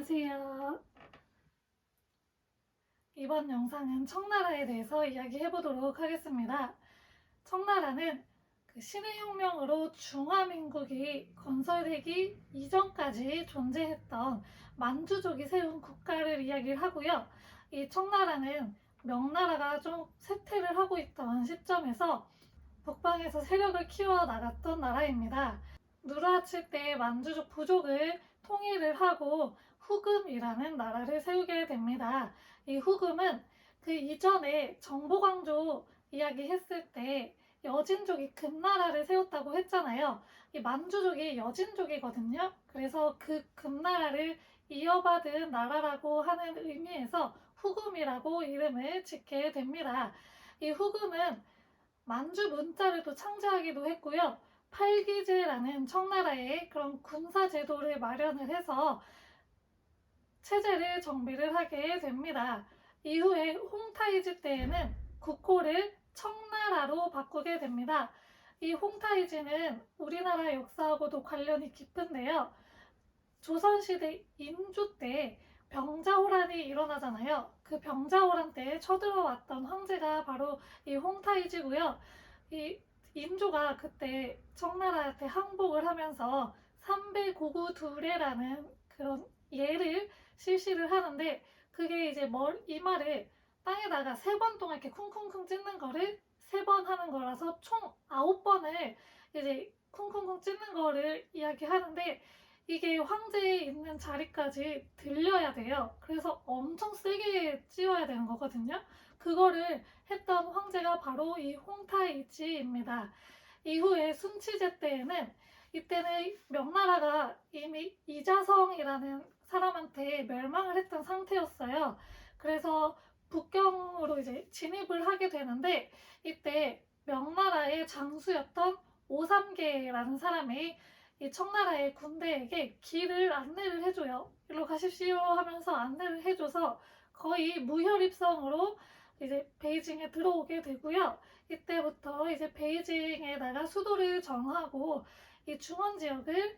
안녕하세요. 이번 영상은 청나라에 대해서 이야기해보도록 하겠습니다. 청나라는 신의 혁명으로 중화민국이 건설되기 이전까지 존재했던 만주족이 세운 국가를 이야기를 하고요. 이 청나라는 명나라가 좀 쇠퇴를 하고 있던 시점에서 북방에서 세력을 키워나갔던 나라입니다. 누르하칠 때 만주족 부족을 통일을 하고 후금이라는 나라를 세우게 됩니다. 이 후금은 그 이전에 정보광조 이야기했을 때 여진족이 금나라를 세웠다고 했잖아요. 이 만주족이 여진족이거든요. 그래서 그 금나라를 이어받은 나라라고 하는 의미에서 후금이라고 이름을 짓게 됩니다. 이 후금은 만주 문자를 또 창제하기도 했고요. 팔기제라는 청나라의 그런 군사 제도를 마련을 해서 체제를 정비를 하게 됩니다. 이후에 홍타이지 때에는 국호를 청나라로 바꾸게 됩니다. 이 홍타이지는 우리나라 역사하고도 관련이 깊은데요. 조선시대 인조 때 병자호란이 일어나잖아요. 그 병자호란 때 쳐들어왔던 황제가 바로 이 홍타이지고요. 이 인조가 그때 청나라한테 항복을 하면서 삼배고구두례라는 그런 예를 실시를 하는데, 그게 이제 이마를 땅에다가 3번 동안 이렇게 쿵쿵쿵 찢는 거를 3번 하는 거라서 총 9번을 이제 쿵쿵쿵 찢는 거를 이야기하는데, 이게 황제에 있는 자리까지 들려야 돼요. 그래서 엄청 세게 찌어야 되는 거거든요. 그거를 했던 황제가 바로 이 홍타이지입니다. 이후에 순치제 때에는, 이때는 명나라가 이미 이자성이라는 사람한테 멸망을 했던 상태였어요. 그래서 북경으로 이제 진입을 하게 되는데, 이때 명나라의 장수였던 오삼계라는 사람이 이 청나라의 군대에게 길을 안내를 해줘요. 일로 가십시오 하면서 안내를 해줘서 거의 무혈입성으로 이제 베이징에 들어오게 되고요. 이때부터 이제 베이징에다가 수도를 정하고 이 중원 지역을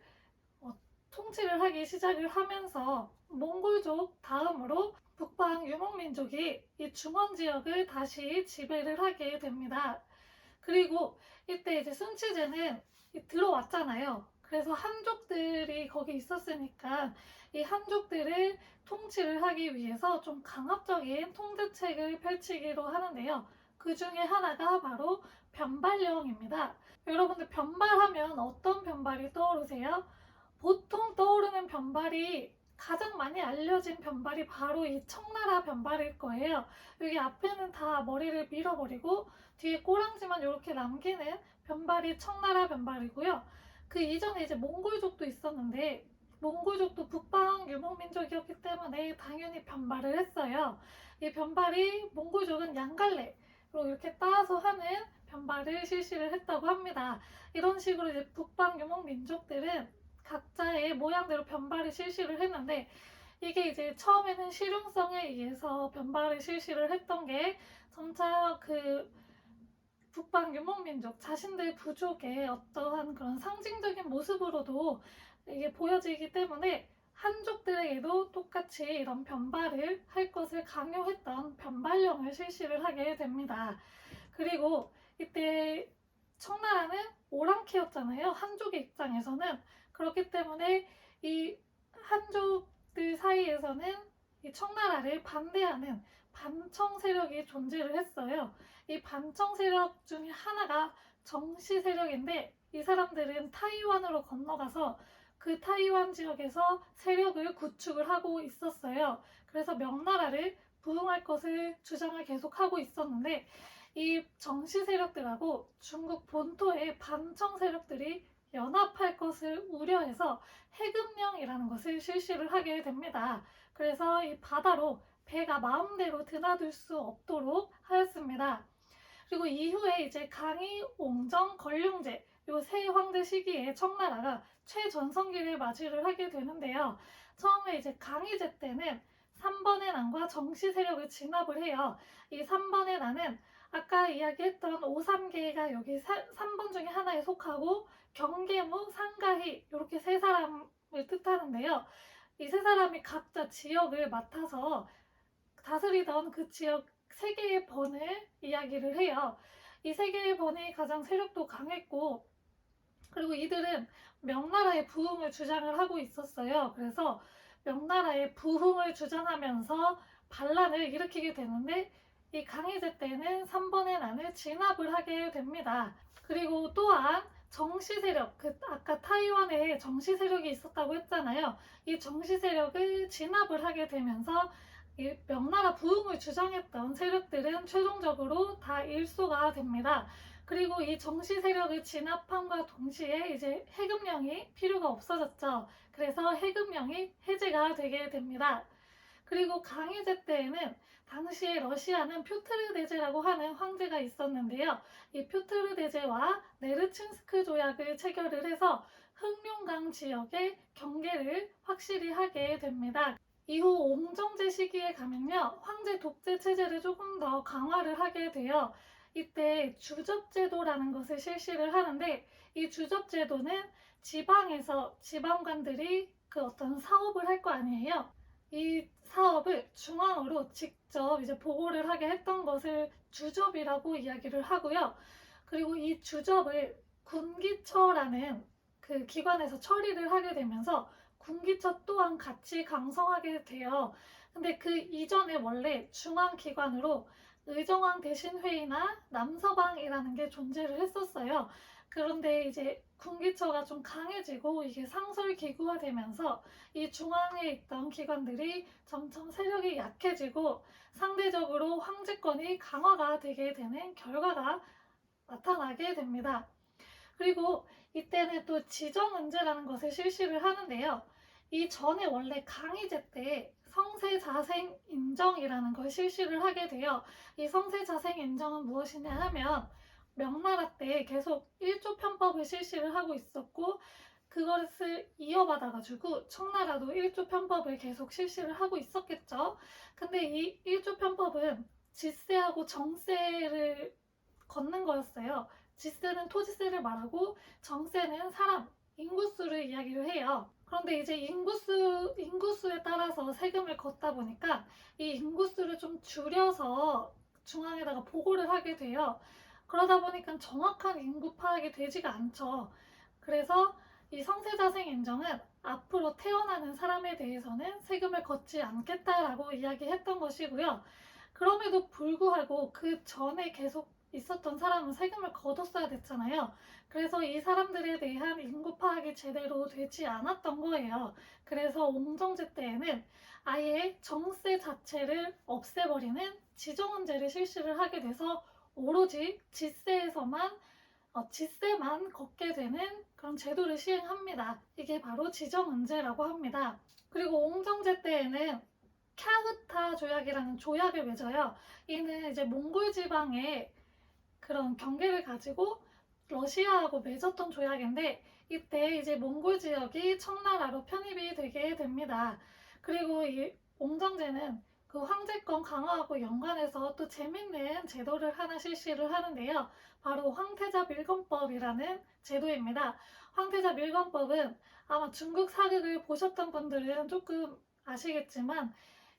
통치를 하기 시작을 하면서 몽골족 다음으로 북방 유목민족이 이 중원 지역을 다시 지배를 하게 됩니다. 그리고 이때 이제 순치제는 들어왔잖아요. 그래서 한족들이 거기 있었으니까 이 한족들을 통치를 하기 위해서 좀 강압적인 통제책을 펼치기로 하는데요. 그 중에 하나가 바로 변발령입니다. 여러분들 변발하면 어떤 변발이 떠오르세요? 보통 떠오르는 변발이, 가장 많이 알려진 변발이 바로 이 청나라 변발일 거예요. 여기 앞에는 다 머리를 밀어버리고 뒤에 꼬랑지만 이렇게 남기는 변발이 청나라 변발이고요. 그 이전에 이제 몽골족도 있었는데, 몽골족도 북방 유목민족이었기 때문에 당연히 변발을 했어요. 이 변발이 몽골족은 양갈래로 이렇게 따서 하는 변발을 실시를 했다고 합니다. 이런 식으로 이제 북방 유목민족들은 각자의 모양대로 변발을 실시를 했는데, 이게 이제 처음에는 실용성에 의해서 변발을 실시를 했던 게 점차 그 북방 유목민족 자신들 부족의 어떠한 그런 상징적인 모습으로도 이게 보여지기 때문에 한족들에게도 똑같이 이런 변발을 할 것을 강요했던 변발령을 실시를 하게 됩니다. 그리고 이때 청나라는 오랑캐였잖아요. 한족의 입장에서는. 그렇기 때문에 이 한족들 사이에서는 이 청나라를 반대하는 반청 세력이 존재를 했어요. 이 반청 세력 중에 하나가 정씨 세력인데, 이 사람들은 타이완으로 건너가서 그 타이완 지역에서 세력을 구축을 하고 있었어요. 그래서 명나라를 부흥할 것을 주장을 계속하고 있었는데, 이 정씨 세력들하고 중국 본토의 반청 세력들이 연합할 것을 우려해서 해금령이라는 것을 실시를 하게 됩니다. 그래서 이 바다로 배가 마음대로 드나들 수 없도록 하였습니다. 그리고 이후에 이제 강희, 옹정, 걸륭제 요 세 황제 시기에 청나라가 최전성기를 맞이를 하게 되는데요. 처음에 이제 강희제 때는 3번의 난과 정씨 세력을 진압을 해요. 이 3번의 난은 아까 이야기했던 오삼계가 여기 3번 중에 하나에 속하고 경계무, 상가희 이렇게 세 사람을 뜻하는데요. 이 세 사람이 각자 지역을 맡아서 다스리던 그 지역 세 개의 번을 이야기를 해요. 이 세 개의 번이 가장 세력도 강했고, 그리고 이들은 명나라의 부흥을 주장을 하고 있었어요. 그래서 명나라의 부흥을 주장하면서 반란을 일으키게 되는데, 이 강희제 때는 3번의 난을 진압을 하게 됩니다. 그리고 또한 정시 세력, 아까 타이완에 정시 세력이 있었다고 했잖아요. 이 정시 세력을 진압을 하게 되면서 이 명나라 부흥을 주장했던 세력들은 최종적으로 다 일소가 됩니다. 그리고 이 정시 세력을 진압함과 동시에 이제 해금령이 필요가 없어졌죠. 그래서 해금령이 해제가 되게 됩니다. 그리고 강희제 때에는 당시에 러시아는 표트르 대제라고 하는 황제가 있었는데요. 이 표트르 대제와 네르친스크 조약을 체결을 해서 흑룡강 지역의 경계를 확실히 하게 됩니다. 이후 옹정제 시기에 가면요, 황제 독재 체제를 조금 더 강화를 하게 돼요. 이때 주접제도라는 것을 실시를 하는데, 이 주접제도는 지방에서 지방관들이 그 어떤 사업을 할 거 아니에요. 이 사업을 중앙으로 직접 이제 보고를 하게 했던 것을 주접이라고 이야기를 하고요. 그리고 이 주접을 군기처라는 그 기관에서 처리를 하게 되면서 군기처 또한 같이 강성하게 돼요. 근데 그 이전에 원래 중앙기관으로 의정왕 대신회의나 남서방이라는 게 존재를 했었어요. 그런데 이제 군기처가 좀 강해지고 이게 상설기구화되면서 이 중앙에 있던 기관들이 점점 세력이 약해지고 상대적으로 황제권이 강화가 되게 되는 결과가 나타나게 됩니다. 그리고 이때는 또 지정은제라는 것을 실시를 하는데요. 이 전에 원래 강희제 때 성세자생 인정이라는 걸 실시를 하게 돼요. 이 성세자생 인정은 무엇이냐 하면 명나라 때 계속 일조 편법을 실시를 하고 있었고, 그것을 이어받아가지고 청나라도 일조 편법을 계속 실시를 하고 있었겠죠. 근데 이 일조 편법은 지세하고 정세를 걷는 거였어요. 지세는 토지세를 말하고 정세는 사람, 인구수를 이야기를 해요. 그런데 이제 인구수에 따라서 세금을 걷다 보니까 이 인구수를 좀 줄여서 중앙에다가 보고를 하게 돼요. 그러다 보니까 정확한 인구 파악이 되지가 않죠. 그래서 이 성세자생 인정은 앞으로 태어나는 사람에 대해서는 세금을 걷지 않겠다라고 이야기했던 것이고요. 그럼에도 불구하고 그 전에 계속 있었던 사람은 세금을 걷었어야 됐잖아요. 그래서 이 사람들에 대한 인구 파악이 제대로 되지 않았던 거예요. 그래서 옹정제 때에는 아예 정세 자체를 없애버리는 지정은제를 실시를 하게 돼서 오로지 지세만 걷게 되는 그런 제도를 시행합니다. 이게 바로 지정은제라고 합니다. 그리고 옹정제 때에는 캬흐타 조약이라는 조약을 맺어요. 이는 이제 몽골 지방의 그런 경계를 가지고 러시아하고 맺었던 조약인데, 이때 이제 몽골 지역이 청나라로 편입이 되게 됩니다. 그리고 이 옹정제는 그 황제권 강화하고 연관해서 또 재밌는 제도를 하나 실시를 하는데요. 바로 황태자 밀건법이라는 제도입니다. 황태자 밀건법은 아마 중국 사극을 보셨던 분들은 조금 아시겠지만,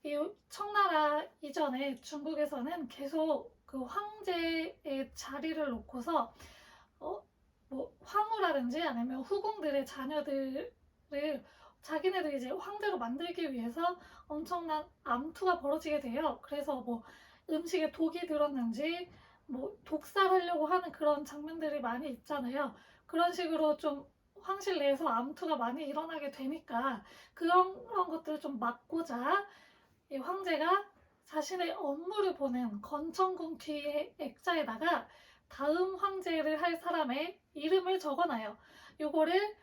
이 청나라 이전에 중국에서는 계속 그 황제의 자리를 놓고서 뭐 황후라든지 아니면 후궁들의 자녀들을 자기네들 이제 황제로 만들기 위해서 엄청난 암투가 벌어지게 돼요. 그래서 뭐 음식에 독이 들었는지 뭐 독살하려고 하는 그런 장면들이 많이 있잖아요. 그런 식으로 좀 황실 내에서 암투가 많이 일어나게 되니까 그런 것들을 좀 막고자 이 황제가 자신의 업무를 보는 건천궁 뒤에 액자에다가 다음 황제를 할 사람의 이름을 적어놔요. 요거를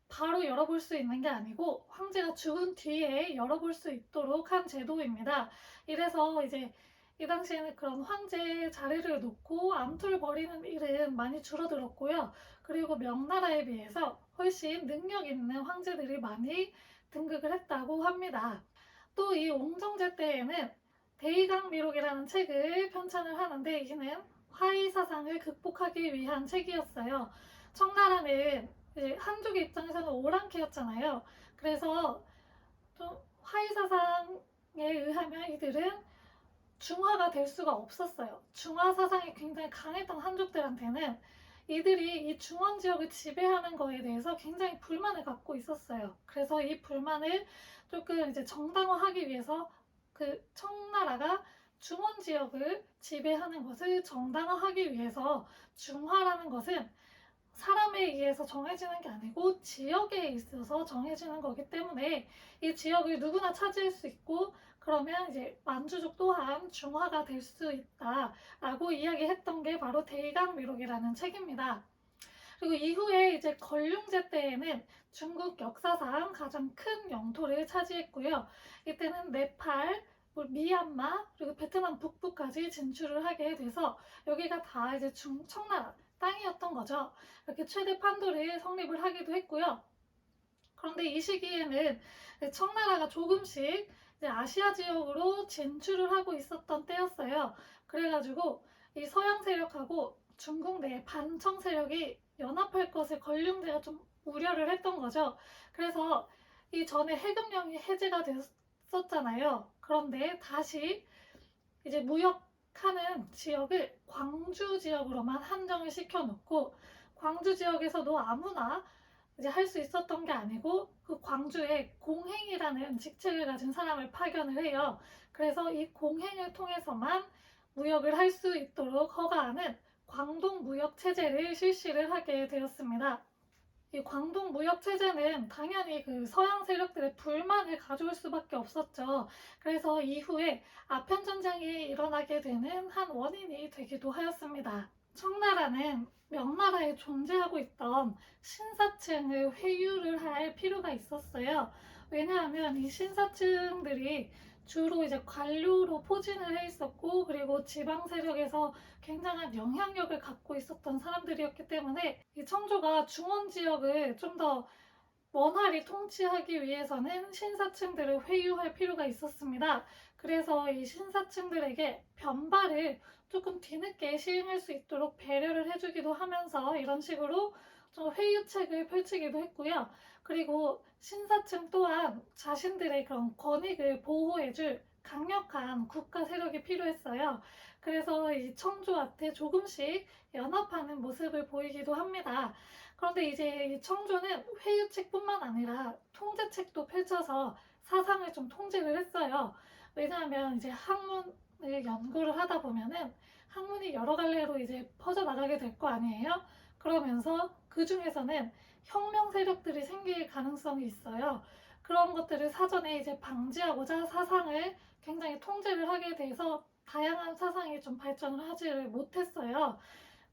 바로 열어볼 수 있는 게 아니고 황제가 죽은 뒤에 열어볼 수 있도록 한 제도입니다. 이래서 이제 이 당시에는 그런 황제 자리를 놓고 암투를 벌이는 일은 많이 줄어들었고요. 그리고 명나라에 비해서 훨씬 능력 있는 황제들이 많이 등극을 했다고 합니다. 또 이 옹정제 때에는 대의강미록이라는 책을 편찬을 하는데, 이는 화의사상을 극복하기 위한 책이었어요. 청나라는 이제 한족의 입장에서는 오랑캐였잖아요. 그래서 좀 화이사상에 의하면 이들은 중화가 될 수가 없었어요. 중화 사상이 굉장히 강했던 한족들한테는 이들이 이 중원 지역을 지배하는 거에 대해서 굉장히 불만을 갖고 있었어요. 그래서 이 불만을 조금 이제 정당화하기 위해서 그 청나라가 중원 지역을 지배하는 것을 정당화하기 위해서 중화라는 것은 사람에 의해서 정해지는 게 아니고 지역에 있어서 정해지는 거기 때문에 이 지역을 누구나 차지할 수 있고 그러면 이제 만주족 또한 중화가 될 수 있다라고 이야기했던 게 바로 대강미록이라는 책입니다. 그리고 이후에 이제 걸륭제 때에는 중국 역사상 가장 큰 영토를 차지했고요. 이때는 네팔, 미얀마, 그리고 베트남 북부까지 진출을 하게 돼서 여기가 다 이제 청나라 땅이었던 거죠. 이렇게 최대 판도를 성립을 하기도 했고요. 그런데 이 시기에는 청나라가 조금씩 이제 아시아 지역으로 진출을 하고 있었던 때였어요. 그래가지고 이 서양 세력하고 중국 내 반청 세력이 연합할 것을 걸륭제가 좀 우려를 했던 거죠. 그래서 이 전에 해금령이 해제가 됐었잖아요. 그런데 다시 이제 무역하는 지역을 광주 지역으로만 한정을 시켜놓고 광주 지역에서도 아무나 이제 할 수 있었던 게 아니고 그 광주에 공행이라는 직책을 가진 사람을 파견을 해요. 그래서 이 공행을 통해서만 무역을 할 수 있도록 허가하는 광동무역체제를 실시를 하게 되었습니다. 이 광동무역체제는 당연히 그 서양 세력들의 불만을 가져올 수밖에 없었죠. 그래서 이후에 아편전쟁이 일어나게 되는 한 원인이 되기도 하였습니다. 청나라는 명나라에 존재하고 있던 신사층을 회유를 할 필요가 있었어요. 왜냐하면 이 신사층들이 주로 이제 관료로 포진을 해 있었고 그리고 지방 세력에서 굉장한 영향력을 갖고 있었던 사람들이었기 때문에 이 청조가 중원 지역을 좀 더 원활히 통치하기 위해서는 신사층들을 회유할 필요가 있었습니다. 그래서 이 신사층들에게 변발을 조금 뒤늦게 시행할 수 있도록 배려를 해주기도 하면서 이런 식으로 좀 회유책을 펼치기도 했고요. 그리고 신사층 또한 자신들의 그런 권익을 보호해줄 강력한 국가 세력이 필요했어요. 그래서 이 청조한테 조금씩 연합하는 모습을 보이기도 합니다. 그런데 이제 이 청조는 회유책뿐만 아니라 통제책도 펼쳐서 사상을 좀 통제를 했어요. 왜냐하면 이제 학문을 연구를 하다 보면은 학문이 여러 갈래로 이제 퍼져나가게 될 거 아니에요? 그러면서 그 중에서는 혁명 세력들이 생길 가능성이 있어요. 그런 것들을 사전에 이제 방지하고자 사상을 굉장히 통제를 하게 돼서 다양한 사상이 좀 발전을 하지를 못했어요.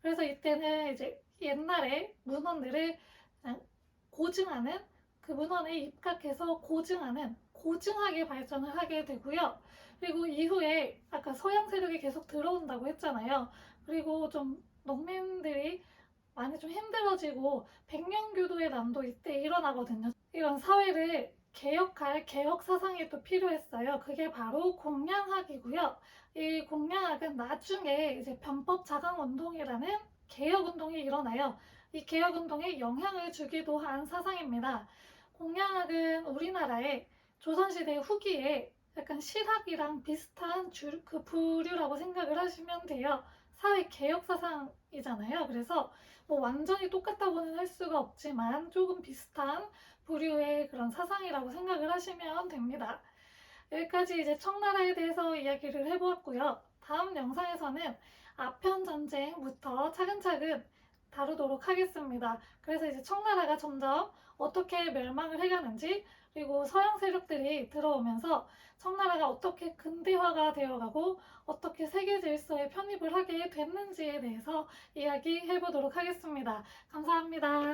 그래서 이때는 이제 옛날에 문헌들을 고증하는 그 문헌에 입각해서 고증하게 발전을 하게 되고요. 그리고 이후에 아까 서양 세력이 계속 들어온다고 했잖아요. 그리고 좀 농민들이 많이 좀 힘들어지고 백년교도의 난도 이때 일어나거든요. 이런 사회를 개혁할 개혁 사상이 또 필요했어요. 그게 바로 공량학이고요. 이 공량학은 나중에 이제 변법 자강 운동이라는 개혁 운동이 일어나요. 이 개혁 운동에 영향을 주기도 한 사상입니다. 공량학은 우리나라의 조선시대 후기에 약간 실학이랑 비슷한 그 부류라고 생각을 하시면 돼요. 사회 개혁 사상이잖아요. 그래서 뭐 완전히 똑같다고는 할 수가 없지만 조금 비슷한 부류의 그런 사상이라고 생각을 하시면 됩니다. 여기까지 이제 청나라에 대해서 이야기를 해보았고요. 다음 영상에서는 아편 전쟁부터 차근차근 다루도록 하겠습니다. 그래서 이제 청나라가 점점 어떻게 멸망을 해가는지 그리고 서양 세력들이 들어오면서 청나라가 어떻게 근대화가 되어가고 어떻게 세계 질서에 편입을 하게 됐는지에 대해서 이야기해 보도록 하겠습니다. 감사합니다.